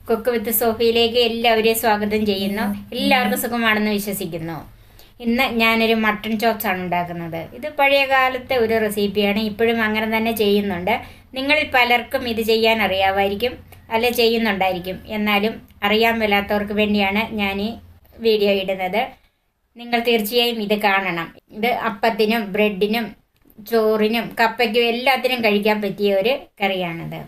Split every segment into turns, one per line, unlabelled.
Cook with സോഫിയിലേക്ക് എല്ലാവരെയും സ്വാഗതം ചെയ്യുന്നു. എല്ലാവർക്കും സുഖമാണെന്ന് വിശ്വസിക്കുന്നു. ഇന്ന് ഞാനൊരു മട്ടൺ ചോപ്സ് ആണ് ഉണ്ടാക്കുന്നത്. ഇത് പഴയ കാലത്തെ ഒരു റെസിപ്പിയാണ്. ഇപ്പോഴും അങ്ങനെ തന്നെ ചെയ്യുന്നുണ്ട്. നിങ്ങളിൽ പലർക്കും ഇത് ചെയ്യാൻ അറിയാമായിരിക്കും, അല്ല ചെയ്യുന്നുണ്ടായിരിക്കും. എന്നാലും അറിയാൻ മേലാത്തവർക്ക് വേണ്ടിയാണ് ഞാൻ ഈ വീഡിയോ ഇടുന്നത്. നിങ്ങൾ തീർച്ചയായും ഇത് കാണണം. ഇത് അപ്പത്തിനും ബ്രെഡിനും ചോറിനും കപ്പയ്ക്കും എല്ലാത്തിനും കഴിക്കാൻ പറ്റിയ ഒരു കറിയാണിത്.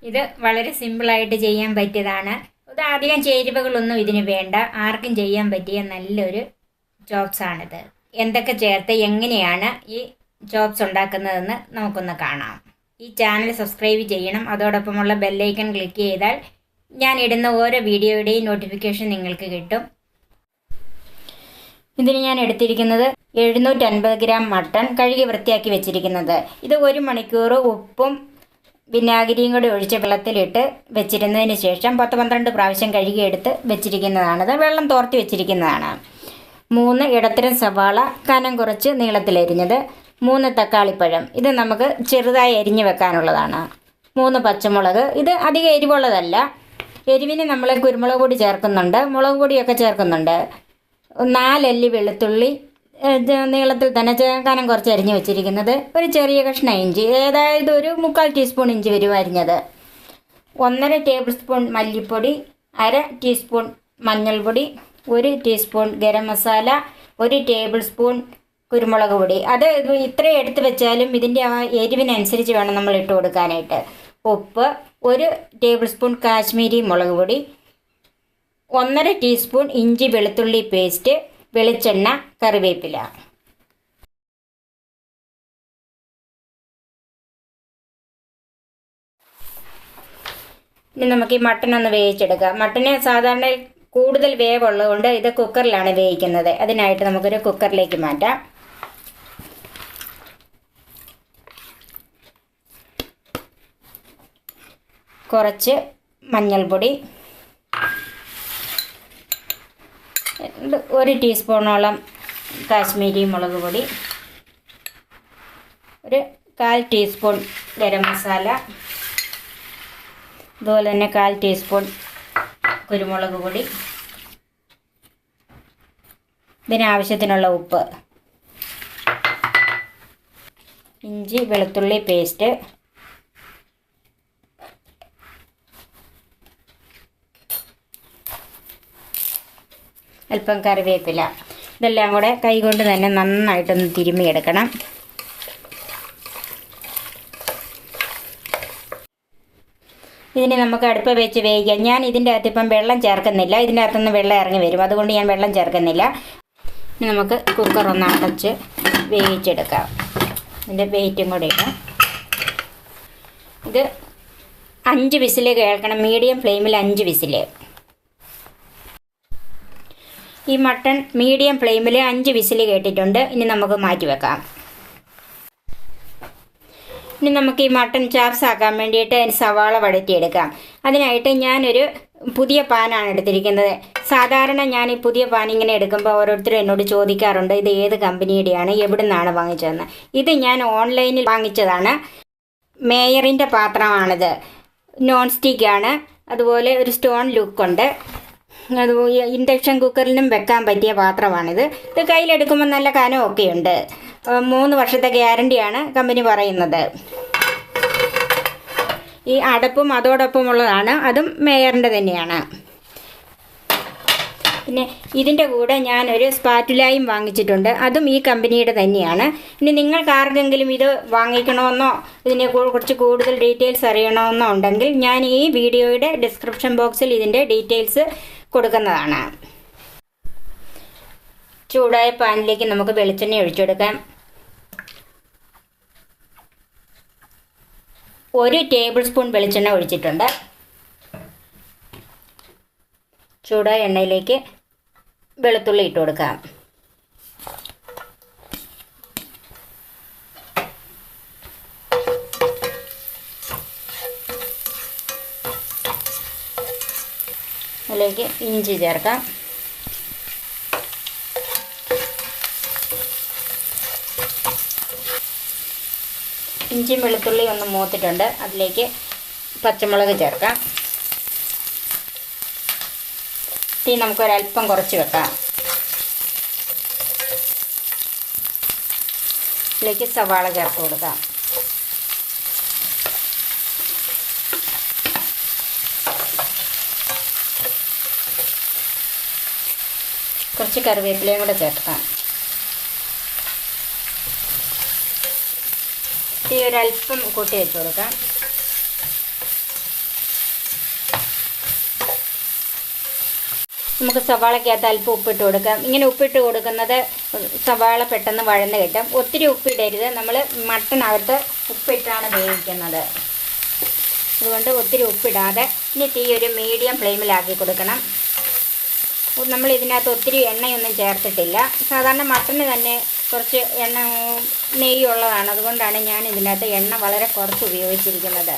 ഇത് വളരെ സിമ്പിളായിട്ട് ചെയ്യാൻ പറ്റിയതാണ്. ഇത് അധികം ചേരുവകളൊന്നും ഇതിന് വേണ്ട. ആർക്കും ചെയ്യാൻ പറ്റിയ നല്ലൊരു ചോപ്സാണിത്. എന്തൊക്കെ ചേർത്ത് എങ്ങനെയാണ് ഈ ചോപ്സ് ഉണ്ടാക്കുന്നതെന്ന് നമുക്കൊന്ന് കാണാം. ഈ ചാനൽ സബ്സ്ക്രൈബ് ചെയ്യണം. അതോടൊപ്പമുള്ള ബെല്ലൈക്കൺ ക്ലിക്ക് ചെയ്താൽ ഞാൻ ഇടുന്ന ഓരോ വീഡിയോയുടെയും നോട്ടിഫിക്കേഷൻ നിങ്ങൾക്ക് കിട്ടും. ഇതിന് ഞാൻ എടുത്തിരിക്കുന്നത് 750 ഗ്രാം മട്ടൺ കഴുകി വൃത്തിയാക്കി വെച്ചിരിക്കുന്നത്. ഇത് 1 മണിക്കൂർ ഉപ്പും വിനാഗിരിയും കൂടി ഒഴിച്ച് വെള്ളത്തിലിട്ട് വെച്ചിരുന്നതിന് ശേഷം 10-12 പ്രാവശ്യം കഴുകിയെടുത്ത് വെച്ചിരിക്കുന്നതാണിത്. വെള്ളം തോർത്തി വെച്ചിരിക്കുന്നതാണ്. 3 ഇടത്തരം സവാള കനം കുറച്ച് നീളത്തിലരിഞ്ഞത്, 3 തക്കാളിപ്പഴം, ഇത് നമുക്ക് ചെറുതായി അരിഞ്ഞ് വെക്കാനുള്ളതാണ്. 3 പച്ചമുളക്, ഇത് അധികം എരിവുള്ളതല്ല. എരിവിന് നമ്മൾ കുരുമുളക് പൊടി ചേർക്കുന്നുണ്ട്, മുളക് പൊടിയൊക്കെ ചേർക്കുന്നുണ്ട്. 4 അല്ലി വെളുത്തുള്ളി നീളത്തിൽ തന്നെ കനം കുറച്ച് അരിഞ്ഞ് വെച്ചിരിക്കുന്നത്, ഒരു ചെറിയ കഷ്ണം ഇഞ്ചി, അതായത് ഒരു 3/4 ടീസ്പൂൺ ഇഞ്ചി വരും അരിഞ്ഞത്, 1.5 ടേബിൾ സ്പൂൺ മല്ലിപ്പൊടി, 1/2 ടീസ്പൂൺ മഞ്ഞൾപ്പൊടി, 1 teaspoon garam masala, 1 table spoon കുരുമുളക് പൊടി. അത് ഇത്രയും എടുത്ത് വെച്ചാലും ഇതിൻ്റെ ആ എരിവിനനുസരിച്ച് വേണം നമ്മൾ ഇട്ട് കൊടുക്കാനായിട്ട്. ഉപ്പ്, 1 ടേബിൾ സ്പൂൺ കാശ്മീരി മുളക് പൊടി, 1.5 ടീസ്പൂൺ ഇഞ്ചി വെളുത്തുള്ളി പേസ്റ്റ്, വെളിച്ചെണ്ണ, കറിവേപ്പില. ഇനി നമുക്ക് ഈ മട്ടൺ ഒന്ന് വേവിച്ചെടുക്കാം. മട്ടന് സാധാരണ കൂടുതൽ വേവുള്ളതുകൊണ്ട് ഇത് കുക്കറിലാണ് വേവിക്കുന്നത്. അതിനായിട്ട് നമുക്കൊരു കുക്കറിലേക്ക് മാറ്റാം. കുറച്ച് മഞ്ഞൾപ്പൊടി, 1 ടീസ്പൂണോളം കാശ്മീരി മുളക് പൊടി, 1/4 ടീസ്പൂൺ ഗരം മസാല, അതുപോലെ തന്നെ 1/4 ടീസ്പൂൺ കുരുമുളക് പൊടി, ഇതിനാവശ്യത്തിനുള്ള ഉപ്പ്, ഇഞ്ചി വെളുത്തുള്ളി പേസ്റ്റ്, അല്പം കറിവേപ്പില. ഇതെല്ലാം കൂടെ കൈകൊണ്ട് തന്നെ നന്നായിട്ടൊന്ന് തിരുമ്മിയെടുക്കണം. ഇതിന് നമുക്ക് അടുപ്പ് വെച്ച് വേവിക്കാം. ഞാൻ ഇതിൻ്റെ അകത്ത് ഇപ്പം വെള്ളം ചേർക്കുന്നില്ല. ഇതിൻ്റെ അകത്തുനിന്ന് വെള്ളം ഇറങ്ങി വരും, അതുകൊണ്ട് ഞാൻ വെള്ളം ചേർക്കുന്നില്ല. ഇനി നമുക്ക് കുക്കർ ഒന്ന് അടച്ച് വേവിച്ചെടുക്കാം. ഇതിൻ്റെ വെയിറ്റും കൂടെ ഇടാം. ഇത് 5 വിസിൽ കേൾക്കണം. മീഡിയം ഫ്ലെയിമിൽ 5 വിസിൽ. ഈ മട്ടൺ മീഡിയം ഫ്ലെയിമിൽ 5 വിസിൽ കേട്ടിട്ടുണ്ട്. ഇനി നമുക്ക് മാറ്റി വെക്കാം. ഇനി നമുക്ക് ഈ മട്ടൺ ചാപ്സ് ആക്കാൻ വേണ്ടിയിട്ട് സവാള വഴറ്റിയെടുക്കാം. അതിനായിട്ട് ഞാനൊരു പുതിയ പാനാണ് എടുത്തിരിക്കുന്നത്. സാധാരണ ഞാൻ ഈ പുതിയ പാൻ ഇങ്ങനെ എടുക്കുമ്പോൾ ഓരോരുത്തരും എന്നോട് ചോദിക്കാറുണ്ട്, ഇത് ഏത് കമ്പനിയുടെയാണ്, എവിടെ നിന്നാണ് വാങ്ങിച്ചതെന്ന്. ഇത് ഞാൻ ഓൺലൈനിൽ വാങ്ങിച്ചതാണ്. മേയറിൻ്റെ പാത്രമാണിത്. നോൺ സ്റ്റിക്കാണ്. അതുപോലെ ഒരു സ്റ്റോൺ ലുക്കുണ്ട്. അത് ഇൻഡക്ഷൻ കുക്കറിലും വെക്കാൻ പറ്റിയ പാത്രമാണിത്. ഇത് കയ്യിലെടുക്കുമ്പോൾ നല്ല കനമൊക്കെ ഉണ്ട്. 3 വർഷത്തെ ഗ്യാരണ്ടിയാണ് കമ്പനി പറയുന്നത്. ഈ അടപ്പും അതോടൊപ്പമുള്ളതാണ്, അതും മേയറിൻ്റെ തന്നെയാണ്. പിന്നെ ഇതിൻ്റെ കൂടെ ഞാനൊരു സ്പാറ്റുലായും വാങ്ങിച്ചിട്ടുണ്ട്, അതും ഈ കമ്പനിയുടെ തന്നെയാണ്. ഇനി നിങ്ങൾക്ക് ആർക്കെങ്കിലും ഇത് വാങ്ങിക്കണമെന്നോ ഇതിനെ കുറിച്ച് കൂടുതൽ ഡീറ്റെയിൽസ് അറിയണമെന്നോ ഉണ്ടെങ്കിൽ ഞാൻ ഈ വീഡിയോയുടെ ഡിസ്ക്രിപ്ഷൻ ബോക്സിൽ ഇതിൻ്റെ ഡീറ്റെയിൽസ് കൊടുക്കുന്നതാണ്. ചൂടായ പാനിലേക്ക് നമുക്ക് വെളിച്ചെണ്ണ ഒഴിച്ചെടുക്കാം. 1 ടേബിൾ സ്പൂൺ വെളിച്ചെണ്ണ ഒഴിച്ചിട്ടുണ്ട്. ചൂടായ എണ്ണയിലേക്ക് വെളുത്തുള്ളി ഇട്ട് കൊടുക്കാം. അതിലേക്ക് ഇഞ്ചി ചേർക്കാം. ഇഞ്ചിയും വെളുത്തുള്ളി ഒന്ന് മൂത്തിട്ടുണ്ട്. അതിലേക്ക് പച്ചമുളക് ചേർക്കാം. തീ നമുക്കൊരല്പം കുറച്ച് വെക്കാം. ഇതിലേക്ക് സവാള ചേർത്ത് കൊടുക്കാം. കുറച്ച് കറിവേപ്പിലയും കൂടെ ചേർക്കാം. തീ ഒരല്പം കൂട്ടി വെച്ച് കൊടുക്കാം. നമുക്ക് സവാളയ്ക്കകത്ത് അല്പം ഉപ്പിട്ട് കൊടുക്കാം. ഇങ്ങനെ ഉപ്പിട്ട് കൊടുക്കുന്നത് സവാള പെട്ടെന്ന് വഴന്ന് കിട്ടും. ഒത്തിരി ഉപ്പിടരുത്, നമ്മൾ മട്ടനകത്ത് ഉപ്പിട്ടാണ് വേവിക്കുന്നത്. അതുകൊണ്ട് ഒത്തിരി ഉപ്പിടാതെ ഇനി തീ ഒരു മീഡിയം ഫ്ലെയിമിലാക്കി കൊടുക്കണം. നമ്മൾ ഇതിനകത്ത് ഒത്തിരി എണ്ണയൊന്നും ചേർത്തിട്ടില്ല. സാധാരണ മട്ടന് തന്നെ കുറച്ച് നെയ്യുള്ളതാണ്. അതുകൊണ്ടാണ് ഞാൻ ഇതിനകത്ത് എണ്ണ വളരെ കുറച്ച് ഉപയോഗിച്ചിരിക്കുന്നത്.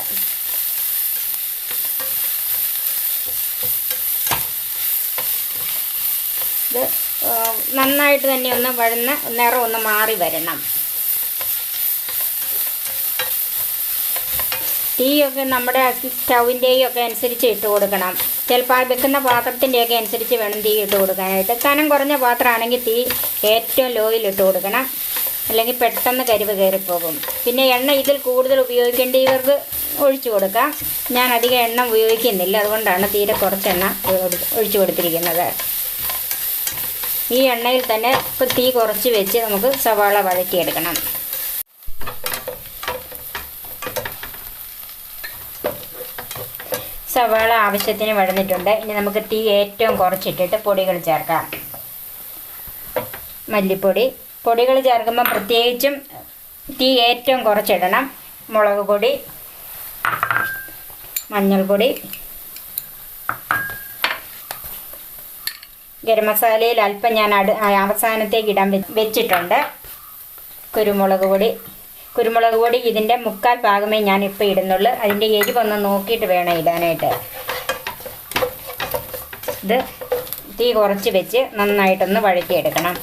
ഇത് നന്നായിട്ട് തന്നെ ഒന്ന് വഴന്ന് നിറം ഒന്ന് മാറി വരണം. തീയൊക്കെ നമ്മുടെ സ്റ്റൗവിൻ്റെയും ഒക്കെ അനുസരിച്ച് ഇട്ട് കൊടുക്കണം. ചിലപ്പോൾ വെക്കുന്ന പാത്രത്തിൻ്റെയൊക്കെ അനുസരിച്ച് വേണം തീ ഇട്ട് കൊടുക്കാനായിട്ട്. കനം കുറഞ്ഞ പാത്രമാണെങ്കിൽ തീ ഏറ്റവും ലോയിൽ ഇട്ട് കൊടുക്കണം, അല്ലെങ്കിൽ പെട്ടെന്ന് കരിവ് കയറിപ്പോകും. പിന്നെ എണ്ണ ഇതിൽ കൂടുതൽ ഉപയോഗിക്കേണ്ടവർക്ക് ഒഴിച്ചു കൊടുക്കാം. ഞാൻ അധികം എണ്ണ ഉപയോഗിക്കുന്നില്ല, അതുകൊണ്ടാണ് തീരെ കുറച്ച് എണ്ണ ഒഴിച്ചു കൊടുത്തിരിക്കുന്നത്. ഈ എണ്ണയിൽ തന്നെ ഇപ്പോൾ തീ കുറച്ച് വെച്ച് നമുക്ക് സവാള വഴറ്റിയെടുക്കണം. സവാള ആവശ്യത്തിന് വഴന്നിട്ടുണ്ട്. ഇനി നമുക്ക് തീ ഏറ്റവും കുറച്ചിട്ടിട്ട് പൊടികൾ ചേർക്കാം. മല്ലിപ്പൊടി പൊടികൾ ചേർക്കുമ്പോൾ പ്രത്യേകിച്ചും തീ ഏറ്റവും കുറച്ചിടണം. മുളക് പൊടി, മഞ്ഞൾപ്പൊടി, ഗരം മസാലയിൽ അല്പം ഞാൻ അവസാനത്തേക്ക് ഇടാൻ വെച്ചിട്ടുണ്ട്. കുരുമുളക് പൊടി ഇതിൻ്റെ 3/4 ഭാഗമേ ഞാനിപ്പോൾ ഇടുന്നുള്ളൂ. അതിൻ്റെ എരിവൊന്ന് നോക്കിയിട്ട് വേണം ഇടാനായിട്ട്. ഇത് തീ കുറച്ച് വെച്ച് നന്നായിട്ടൊന്ന് വഴറ്റിയെടുക്കണം.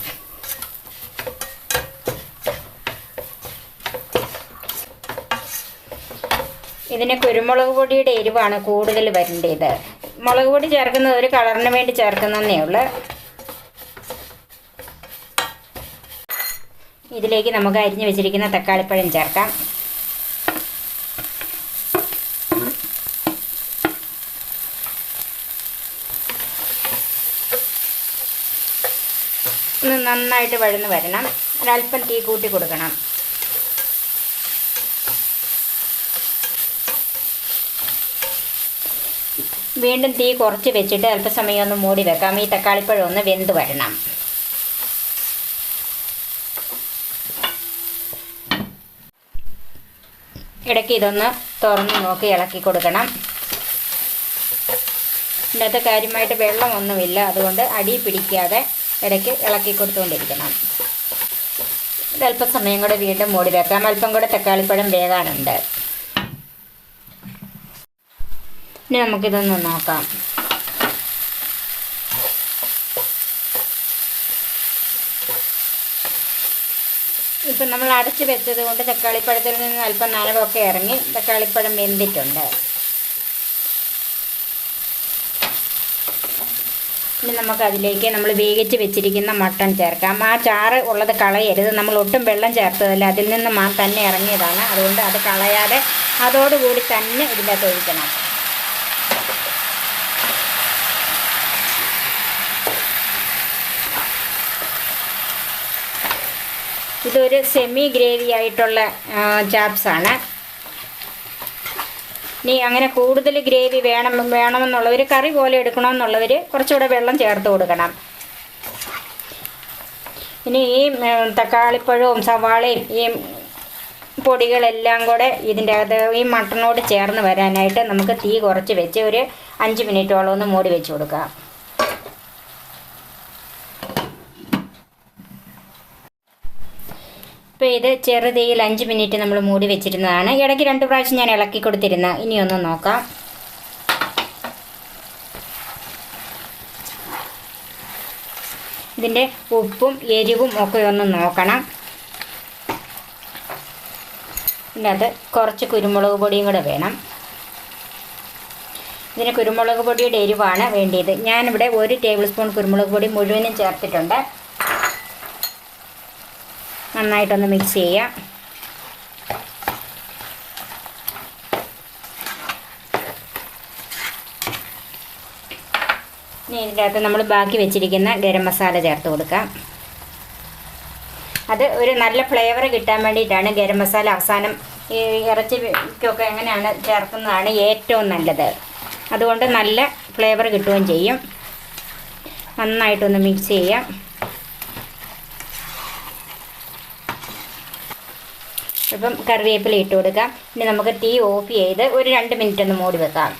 ഇതിന് കുരുമുളക് പൊടിയുടെ എരിവാണ് കൂടുതൽ വരേണ്ടത്. മുളക് പൊടി ചേർക്കുന്നത് ഒരു കളറിന് വേണ്ടി ചേർക്കുന്നതേ ഉള്ളൂ. ഇതിലേക്ക് നമുക്ക് അരിഞ്ഞു വെച്ചിരിക്കുന്ന തക്കാളിപ്പഴം ചേർക്കാം. ഒന്ന് നന്നായിട്ട് വഴന്ന് വരണം. ഒരല്പം തീ കൂട്ടി കൊടുക്കണം. വീണ്ടും തീ കുറച്ച് വെച്ചിട്ട് അല്പസമയം ഒന്ന് മൂടി വെക്കാം. ഈ തക്കാളിപ്പഴം ഒന്ന് വെന്ത് വരണം. ഇടയ്ക്ക് ഇതൊന്ന് തുറന്ന് നോക്കി ഇളക്കി കൊടുക്കണം. ഇതിനകത്ത് കാര്യമായിട്ട് വെള്ളമൊന്നുമില്ല, അതുകൊണ്ട് അടി പിടിക്കാതെ ഇടയ്ക്ക് ഇളക്കി കൊടുത്തുകൊണ്ടിരിക്കണം. ഒരല്പസമയം കൂടെ വീണ്ടും മൂടി വെക്കാം. അല്പം കൂടെ തക്കാളിപ്പഴം വേകാനുണ്ട്. ഇനി നമുക്കിതൊന്ന് നോക്കാം. ഇപ്പം നമ്മൾ അടച്ച് വെച്ചത് കൊണ്ട് തക്കാളിപ്പഴത്തിൽ നിന്ന് അല്പം നനവൊക്കെ ഇറങ്ങി തക്കാളിപ്പഴം വെന്തിട്ടുണ്ട്. ഇനി നമുക്കതിലേക്ക് നമ്മൾ വേവിച്ച് വെച്ചിരിക്കുന്ന മട്ടൺ ചേർക്കാം. ആ ചാറ് ഉള്ളത് കളയരുത്. നമ്മൾ ഒട്ടും വെള്ളം ചേർത്തതല്ല, അതിൽ നിന്ന് തന്നെ ഇറങ്ങിയതാണ്. അതുകൊണ്ട് അത് കളയാതെ അതോടുകൂടി തന്നെ ഇതിൻ്റെ അകത്ത് ഒഴിക്കണം. ഇതൊരു സെമി ഗ്രേവി ആയിട്ടുള്ള ചാപ്സാണ്. ഇനി അങ്ങനെ കൂടുതൽ ഗ്രേവി വേണമെന്നുള്ളവർ, കറി പോലെ എടുക്കണമെന്നുള്ളവർ കുറച്ചുകൂടെ വെള്ളം ചേർത്ത് കൊടുക്കണം. ഇനി ഈ തക്കാളിപ്പഴവും സവാളയും ഈ പൊടികളെല്ലാം കൂടെ ഇതിൻ്റെ അകത്ത് ഈ മട്ടനോട് ചേർന്ന് വരാനായിട്ട് നമുക്ക് തീ കുറച്ച് വെച്ച് ഒരു 5 മിനിറ്റോളം ഒന്ന് മൂടി വെച്ച് കൊടുക്കാം. ഇപ്പോൾ ഇത് ചെറുതീയിൽ 5 മിനിറ്റ് നമ്മൾ മൂടി വെച്ചിരുന്നതാണ്. ഇടയ്ക്ക് 2 പ്രാവശ്യം ഞാൻ ഇളക്കി കൊടുത്തിരുന്ന. ഇനിയൊന്ന് നോക്കാം. ഇതിൻ്റെ ഉപ്പും എരിവും ഒക്കെ ഒന്ന് നോക്കണം. ഇതിനകത്ത് കുറച്ച് കുരുമുളക് പൊടിയും കൂടെ വേണം. ഇതിന് കുരുമുളക് പൊടിയുടെ എരിവാണ് വേണ്ടിയത്. ഞാനിവിടെ 1 ടേബിൾ സ്പൂൺ കുരുമുളക് പൊടി മുഴുവനും ചേർത്തിട്ടുണ്ട്. നന്നായിട്ടൊന്ന് മിക്സ് ചെയ്യാം. ഇനി ഇതിൻ്റെ അകത്ത് നമ്മൾ ബാക്കി വെച്ചിരിക്കുന്ന ഗരം മസാല ചേർത്ത് കൊടുക്കാം. അത് ഒരു നല്ല ഫ്ലേവർ കിട്ടാൻ വേണ്ടിയിട്ടാണ് ഗരം മസാല അവസാനം ഈ ഇറച്ചിക്കൊക്കെ എങ്ങനെയാണ് ചേർക്കുന്നതാണ് ഏറ്റവും നല്ലത്. അതുകൊണ്ട് നല്ല ഫ്ലേവർ കിട്ടുകയും ചെയ്യും. നന്നായിട്ടൊന്ന് മിക്സ് ചെയ്യാം. ഇപ്പം കറിവേപ്പില ഇട്ട് കൊടുക്കാം. ഇനി നമുക്ക് തീ ഓഫ് ചെയ്ത് ഒരു 2 മിനിറ്റ് ഒന്ന് മൂടി വെക്കാം.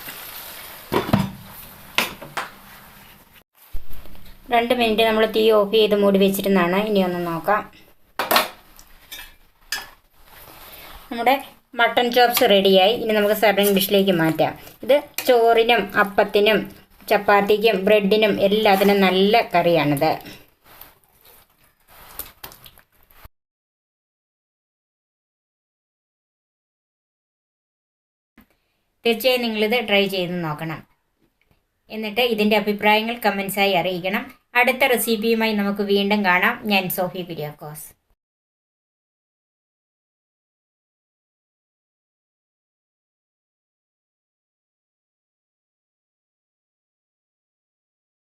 2 മിനിറ്റ് നമ്മൾ തീ ഓഫ് ചെയ്ത് മൂടി വെച്ചിരുന്നാണ്. ഇനി ഒന്ന് നോക്കാം. നമ്മുടെ മട്ടൺ ചോപ്സ് റെഡിയായി. ഇനി നമുക്ക് സർവിങ് ഡിഷിലേക്ക് മാറ്റാം. ഇത് ചോറിനും അപ്പത്തിനും ചപ്പാത്തിക്കും ബ്രെഡിനും എല്ലാത്തിനും നല്ല കറിയാണിത്. തീർച്ചയായും നിങ്ങളിത് ട്രൈ ചെയ്ത് നോക്കണം. എന്നിട്ട് ഇതിൻ്റെ അഭിപ്രായങ്ങൾ കമൻസായി അറിയിക്കണം. അടുത്ത റെസിപ്പിയുമായി നമുക്ക് വീണ്ടും കാണാം. ഞാൻ സോഫി കുര്യാക്കോസ്.